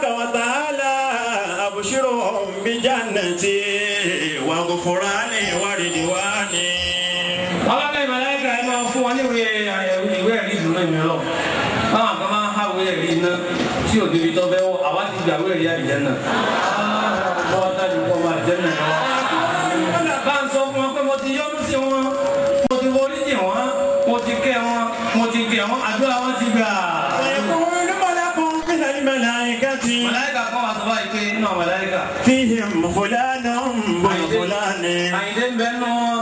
تبارك وتعالى أبشرهم بجنتي وغفراني ورضواني. Allah ní màláíkà ẹ máa fún wọn ní ìwé ẹ̀rí ìdùnnú ìmọ̀ lọ. Báwọn kan máa ń há ìwé ẹ̀rí iná tí ò débi tó fẹ́ wọ àwa ti gbà ìwé ẹ̀rí àlùjánnà. Bọ́ọ̀ tájú kọ́ máa jẹ́ nà lọ. Bá ń sọ fún wọn pé mo ti yọ́nú sí wọn, mo ti forí jì wọn, mo ti kẹ́ wọn, mo ti gẹ̀ wọn, àdúrà wọn ti gbà. Màláíkà kan wà sọ báyìí pé nínú àwọn màláíkà. فيهم فلان وفلان. Àyìndé ń bẹ nù wọn,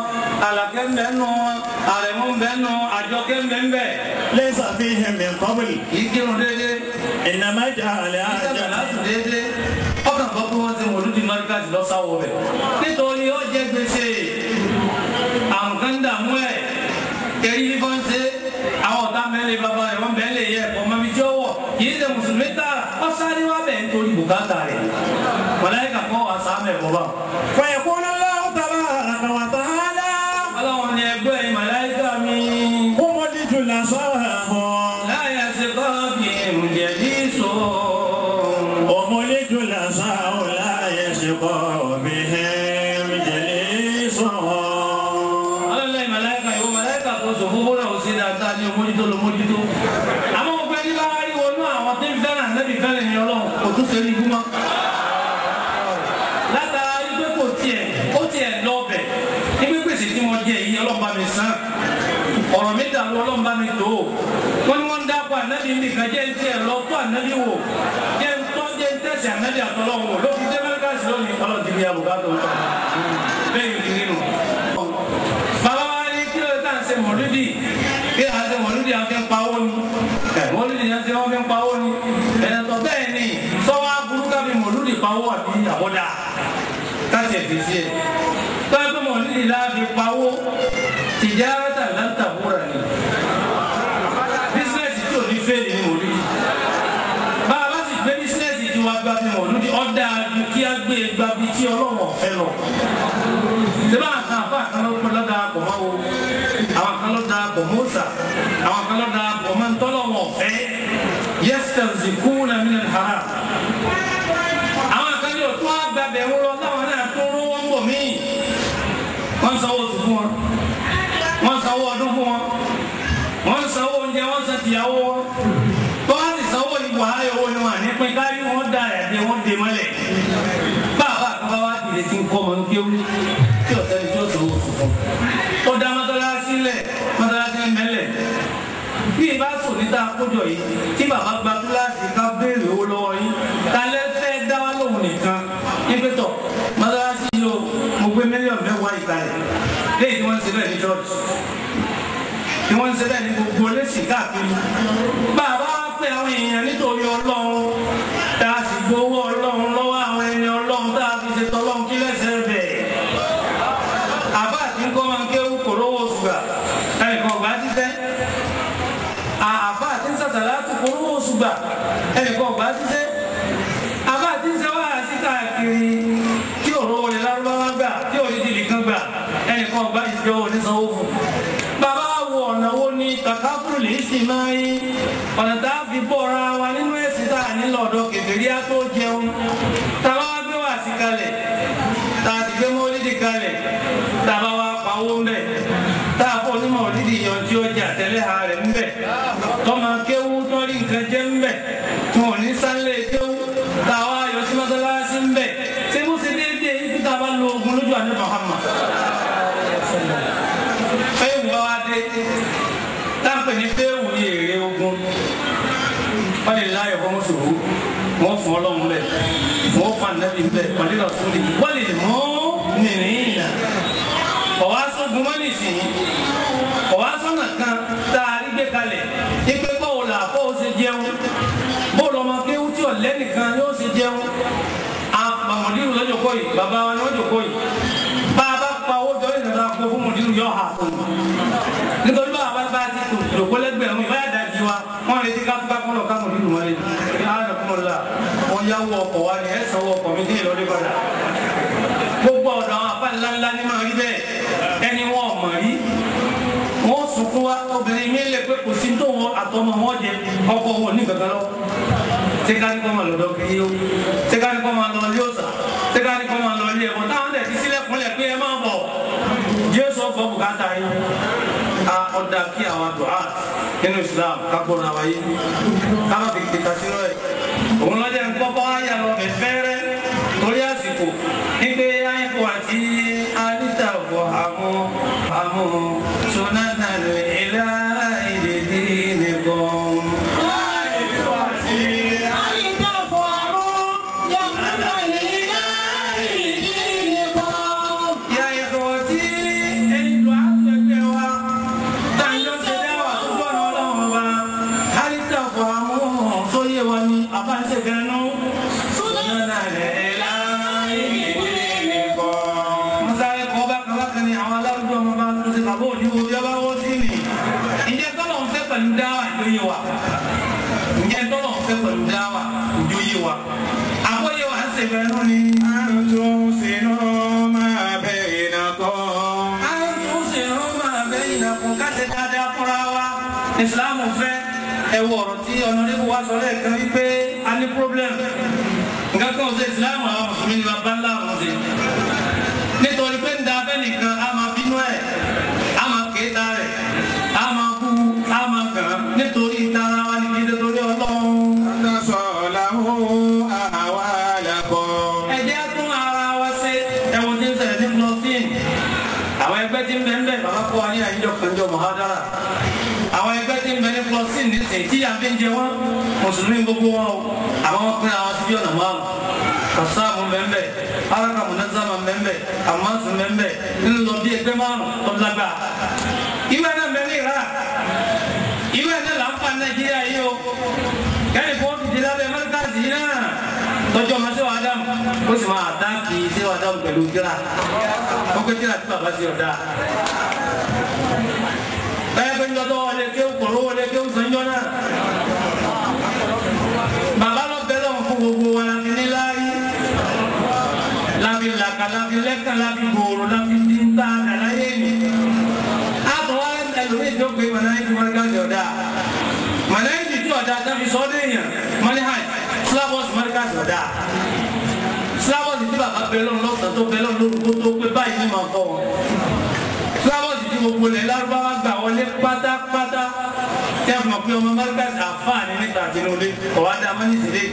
Àlàkẹ́ ń bẹ nù wọn, Àrẹ̀mú ń bẹ nù wọn, Àjọkẹ́ ń bẹ ń bẹ. ليس فيهم من قبل. Ìkírun déédéé. إنما جعل Ìsàlẹ̀ láti déédéé. Ọkàn kan bí wọ́n ti mọ̀lúdì Márkàsì lọ́sàwọ̀ bẹ̀. Nítorí ó jẹ gbèsè. Àrùn kan dààmú ẹ̀. Èyí ní fọ́n ṣe. Àwọn ọ̀tá mẹ́lẹ̀ bàbá rẹ̀ wọ́n bẹ́ẹ̀ lè yẹ ẹ̀kọ́ mọ́bí tí ó wọ̀. Kìí ṣe Mùsùlùmí tààrà. Ó sáré wá bẹ̀ nítorí bùkátà rẹ̀. Màláíkà kọ́ wà sáàmẹ̀ bọ̀ bá. فيقول الله تبارك وتعالى Ọlọ́run ni ẹgbẹ́ màláíkà mi. هم الجلساء Láyà ṣe kọ́ bí ìmùjẹ̀dísò. هم الجلساء لا يشقى بهم جليسهم. Ọlọ́lẹ̀ màláíkà yóò màláíkà tó sọ fún bọ́lá òsì dáadáa ní omójútó lomójútó. Àmọ́ ọgbẹ́ ní bá rí wọnú àwọn tí ń fẹ́ràn nẹ́bí fẹ́ràn ní Ọlọ́run kò tún ṣe ní gúnmọ́. Látara wípé kò tiẹ̀ lọ́bẹ̀ nígbè pèsè tí wọ́n jẹ yìí Ọlọ́run bá mi san. Ọ̀rọ̀ mi dàrú Ọlọ́run bá mi tó. Wọ́n ní wọ́n ń dápọ̀ ànábì nìkan jẹ́ ń tiẹ̀ lọ tó ànábì wò. Jẹ́ ń tọ́ jẹ́ ń tẹ̀sí ànábì àtọ́lọ́run wò. Ló fi dé Márkàsì lónìí Ọlọ́run ti ní àbùkátà òun. Bẹ́ẹ̀ ni nínú. Bàbá wa ní kí ló dé tá à ń ṣe mọ̀lúdì? Kí à ń ṣe mọ̀lúdì à ń fi ń pawó ni? Mọ̀lúdì yẹn ṣe wọ́n fi ń pawó ni. Ẹ̀ẹ́dọ̀ bẹ́ẹ̀ ni sọ́wọ́ aburú ká fi mọ̀lúdì pawó àbí àbọ̀dà. Káṣí ẹ̀ fi ṣe é. Tọ́jú pé mọ̀lúdì la fi pawó. Tìjárátà láǹtàbúrà ni. Bísínẹ́sì tí ò ní fẹ́ẹ̀lì ni mọ̀lúdì. Bàbá sì gbé bísínẹ́sì tí wàá gbà fi mọ̀lúdì ọ̀dà kí á gbé gbàbí tí Ọlọ́run ọ̀fẹ́ lọ. Seba kan afa kan ló da bọ̀mọ́ wo àwọn kan ló da bọ̀mọ́ sà àwọn kan ló da bọ̀mọ́ ntọ́lọ̀ wọ̀ fẹ́ yastarziquna min al-haram. Àwọn kan yóò tún agbábẹ̀ ń lọ táwọn náà tún rú wọn bọ̀ mí. Wọ́n sanwó oṣù fún wọn, wọ́n sanwó ọdún fún wọn, wọ́n sanwó oúnjẹ, wọ́n san tìyàwó wọn. Tọ́wọ́ ti sanwó ìwà ayọ̀ wọn ni wọn àní pín káyọ̀ wọn dà ẹ̀dẹ̀ wọn dè mọ́lẹ̀. Bàbá àkàbá wa dìde tí ń kọ́ ọmọ ń kéwú tí ọ̀sẹ̀ ni tí ó sọ̀rọ̀ oṣù fún. Ó dá mọ́sálásí lẹ̀ mọ́sálásí mẹ́lẹ̀. Bí ìbá sùn níta kójọ yìí tí bàbá gba kíláàsì ká béèrè owó lọ́wọ́ yín kálẹ̀ fẹ́ dá wá lóhùn nìkan ní pẹ́tọ̀ mọ́sálásí yóò mo gbé mílíọ̀nù mẹ́wàá ìkàlẹ̀ léyìí tí wọ́n ń ṣe bẹ́ẹ̀ ní chọ́ọ̀chì tí wọ́n ń ṣe bẹ́ẹ̀ ní gbogbo lẹ́sìn káàkiri. Bàbá wa pé àwọn èèyàn nítorí Ọlọ́run tá a sì gbowó Ọlọ́run lọ́wọ́ àwọn ẹni Ọlọ́run tá a fi ṣe tọ́lọ́run kí lẹ́sẹ̀ bẹ̀. Àbá àti ńkọ́ máa ń kéwú kò lówó ṣùgbà ẹnìkan ọ̀gbá títẹ́. Àbá àti ń sàṣàlátù kò lówó ṣùgbà ẹnìkan ọ̀gbá títẹ́. Àbá àti ń sẹ́wọ́ àti káàkiri tí òróró rẹ̀ lárúbáwá gbà tí òrìdìlì kan gbà ẹnìkan ọ̀gbá ìjọ onísanwó fún. Bàbá wo ọ̀nà wo ni kàkàkùrù lè ṣì máa ń ọ̀nà tá a fi bọ́ra wa nínú ẹ̀sìn tá a nílò ọ̀dọ̀ kèfèrí á tó jẹun. Tàbá wá gbé wá sí kalẹ̀, tá a ti gbé mọ́lídì kalẹ̀, tàbá wá pawó ń bẹ̀, tá a fọ́ onímọ̀ òlídì yan tí ó jà tẹ́lẹ̀ ha rẹ̀ ń bẹ̀, tọ́mọ kéwú tọ́rí nǹkan jẹ́ ń bẹ̀, tí wọ́n ní sálẹ̀ kéwú, táwa ayọ̀ sí mọ́sálásí ń bẹ̀, ṣé mo ṣe déédéé yìí tá a bá lo ogun lójú àná Muhammad. Fẹ́ẹ̀mù bá wá dé, táǹpẹ̀ ní fẹ́ẹ̀mù ní èrè ogun. Wọ́n lè láyọ̀ fún mùsùlùmí, wọ́n fún Ọlọ́run bẹ̀, wọ́n fún ànábì bẹ̀, pàdé lọ sórí. Wọ́n lè mú nìrìn ìlà. Ọ̀wá sógun mọ́ nìsín, ọ̀wá sọ́nà kan tá a rí gbé kalẹ̀. Ipe báwo là kó o ṣe jẹun, bóòlù ọmọ kéwú tí ọ̀lẹ́ nìkan yóò ṣe jẹun. Àmọ̀dírù lọ́jọ́ kọ́ yìí, bàbá wa ni wọ́n jòkó yìí. Bá a bá pa owó jọ ìrìnàjò àpò fún mọ̀dírù yọ̀ hà tó. Nítorí báwa bá ti tò jòkó lẹ́gbẹ̀rún ìbáyà dájú wa, wọ́n retí ká kọ́lọ̀ ká mọ̀dírù wọn lé. Wọ́n yáwó ọkọ̀ wa ni ẹ̀ sanwó ọkọ̀ mi dé ìlọdẹ padà. Gbogbo ọ̀dọ̀ àwọn àpá ńláńlá ní máa rí bẹ́ẹ̀ ẹni wọn ò mọ̀ rí. Wọ́n sunkún wa obìnrin mi lè pé kò sí tó wọn àtọmọ wọn jẹ ọkọ wọn ní kankan lọ. Tẹ́kání kọ́ máa lọ dọ́kítì yó. Tẹ́kání kọ́ máa lọ ilé ọ̀sà. Tẹ́kání kọ́ máa lọ ilé ẹ̀kọ́. Táwọn dẹ̀ ti sílẹ̀ kúnlẹ̀ pé ẹ máa bọ̀. Jésù ọ̀fọ̀ bùkátà yín. Ọ̀dà kí àwọn àdúrà nínú Islam kápọ̀nà wáyé. Káwọn fi kíkà sínú ẹ̀. Òun lọ́jọ́ ń kọ́kọ́ ayà lọ fẹ́rẹ́ torí àsìkò. Nígbé ayípo àti alítà ọ̀fọ̀ àmọ́ sonata lè ilá ìdèdè nìkan. Islam fẹ́ ẹwọ ọ̀rọ̀ tí ọ̀nàdébù wá sọ lẹ́ẹ̀kan wípé a ní problem nǹkan kan ṣe Islam àwọn mùsùlùmí ni bàbá ńlá àwọn ṣe nítorí pé ń da abẹ́ nìkan a máa bínú ẹ̀ a máa kéta rẹ̀ a máa kú a máa gàn nítorí ìtara wa ní kí nítorí Ọlọ́run. ẹ̀jẹ̀ tún ara wa ṣe ẹ̀wọ̀n tí ń ṣẹlẹ̀ ní flọ́sìn àwọn ẹgbẹ́ tí ń bẹ ń bẹ bàbá kọ́ wa ní àyíjọ kanjọ mọ̀hádàrà àwọn ẹgbẹ́ tí ń bẹ ní flọ́sìn ní sèé tí yàgbé ń jẹ wọn mùsùlùmí gbogbo wọn o àwọn wọn pín àwọn síbí ọ̀nà márùn kasaamu mẹ́mbẹ́ alaka munazama mẹ́mbẹ́ amasu mẹ́mbẹ́ ńlọ bí ẹgbẹ́ márùn tọ́lágbá ìwé náà mẹ́rin rà ìwé náà là ń pa Nàìjíríà yìí o kẹ́ni kó ti di lábẹ́ mẹ́ríkàsì yìí náà tọ́jú ọmọ sẹ́wọ̀n Ádámù ó sì máa dá kì í sẹ́wọ̀n Ádámù pẹ̀lú kíra ó pé kíra tí bàbá sí ọ̀dà bẹ́ẹ̀ pé njọ́tọ́ wọlé kéwù kọ̀rọ̀ wọlé kéwù sọ́njọ́ náà bàbá lọ bẹ́ẹ̀ lọ́wọ́ fún gbogbo wọn láti ní láàyè láti làkà láti lẹ́kà láti gbòòrò láti díntà àdáláyé mi àtọ̀ wá ẹlòmíì tó pé mọ̀nàyí tí wọ́n ká sí ọ̀dà mọ̀nàyí tí ọ̀dà tàbí sọ́dọ̀ èèyàn mọ́níhàì sílábọ̀sì mọ́níkà sí ọ̀dà sílábọ̀sì tí bàbá bẹ́ẹ̀ lọ́wọ́ lọ́sàn tó bẹ́ẹ̀ lọ́wọ́ lórúkọ tó pé báyìí ní màá kọ́ wọn sílábọ̀sì tí gbogbo lẹ̀ lárúbáwá gbà wọlé pátápátá tẹ́ mọ̀ pé ọmọ mọ́níkà sí àfáàní níta àtinúlé ọ̀wá dá mọ́ nísìlẹ̀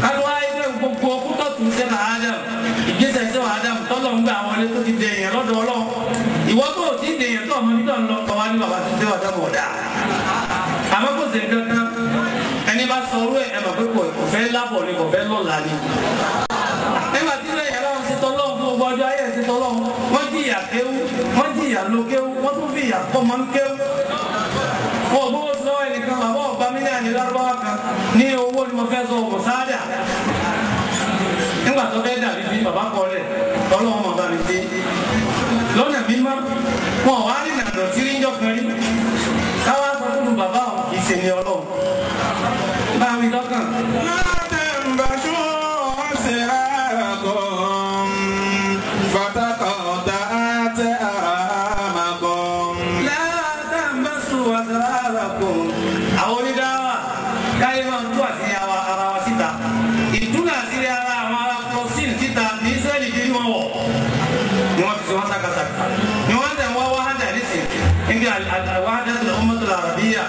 alùpàá ẹgbẹ́ gbogbo ọkútọ̀ tún sẹ́nu Ádámù ìgbésẹ̀ sẹ́nu Ádámù tọ́lọ̀ ń gbà wọlé tó ti dẹ̀yìn lọ́dọ̀ Ọlọ́run ìwọ tó ti dẹ̀yìn tó ọmọ nítorí ọ̀nà ọ̀wá ní bàbá tó sẹ́nu Ádámù ọ̀dà àmọ́ kò sí kankan ẹni bá sọ orú ẹ̀ mọ̀ pé kò fẹ́ lábọ̀ ni kò fẹ́ lọ́la ni ẹgbà tí lẹ́yìn aláwọ̀ ṣe tọ́lọ́run fún gbogbo ọjọ́ ayé ṣe tọ́lọ́run wọ́n jìyà kéwú wọ́n jìyà lo kéwú wọ́n tún fi ìyà kọ́ mọ́ ń kéwú wọ́n gbówó sọ ẹnìkan bàbá ọ̀gbá mílíọ̀nù lárúbáwá kan ní owó ni mo fẹ́ sọ ọ̀bọ̀ sáádà nígbà tó fẹ́ dàbí bí bàbá kọ́lẹ̀ tọ́lọ́wọ́n mọ̀ bá mi dé lọ́nà mímọ́ wọn wá ní ìrìnàjò tí ń jọ kan rí káwá sọ fún bàbá òun kì í ṣe ní Ọlọ́run bá mi dọ́kàn. àwọn onídàáwà káyé máa ń tó àti ara wa síta ìdúnà sí ara àwọn ará flọ́sìn síta ní Ísírẹ́lì bí wọ́n wọ̀ ni wọ́n fi sọ wọ́n sákàtàkà ni wọ́n tẹ̀ wọ́n wáhádà nísìn níbi àwáhádà tó lọ́wọ́ mọ́tò làrabíyà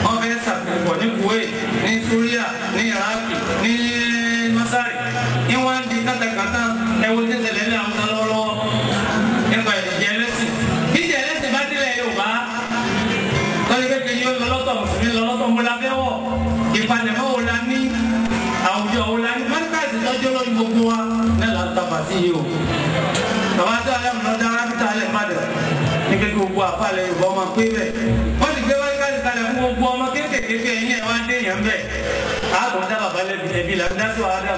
wọ́n fẹ́ sàkóso ní Kuwait ní Súríà ní Iraki ní Masari ní wọ́n di kátàkátà ẹ̀wọ̀n tẹ̀sẹ̀ lẹ́lẹ́ àwọn lọ́wọ́lọ́wọ́ nípa ìdíje ẹlẹ́sìn ìdíje ẹlẹ́sìn bá délẹ̀ Yorùbá tọ́jú kékeré yóò lọ́lọ́tọ̀ mùsùlùmí lọ́lọ́tọ̀ ńbọ́láfẹ́wọ̀ ìpalẹ̀mọ́ wo la ní àwùjọ wo la ní mọ́tíkàsì tọ́jú lórí gbogbo wa náà là ń tàbà sí yìí o. bàbá tó alẹ́ mọ̀ lọ́dọ̀ arábìtà alẹ́ padà ní kékeré gbogbo àfàlẹ́ Yorùbá ọmọ pé bẹ́ẹ̀ wọ́n ti gbé wáyé káàdì kalẹ̀ fún gbogbo ọmọ kéékèèké ẹ̀yìn ẹ̀ wá dé yẹn bẹ́ẹ̀ àgùn dá bàbá lẹ́bi ẹ̀bí là ń dá sí wàhálà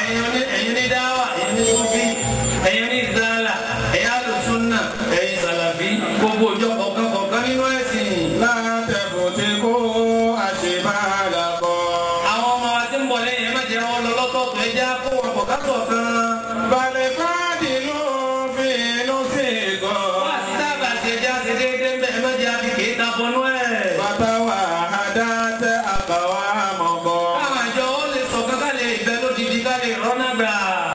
Ẹ̀yàn ẹ̀jẹ̀ akó wọn kọ̀ ká sọ̀ kan. balẹ̀ fún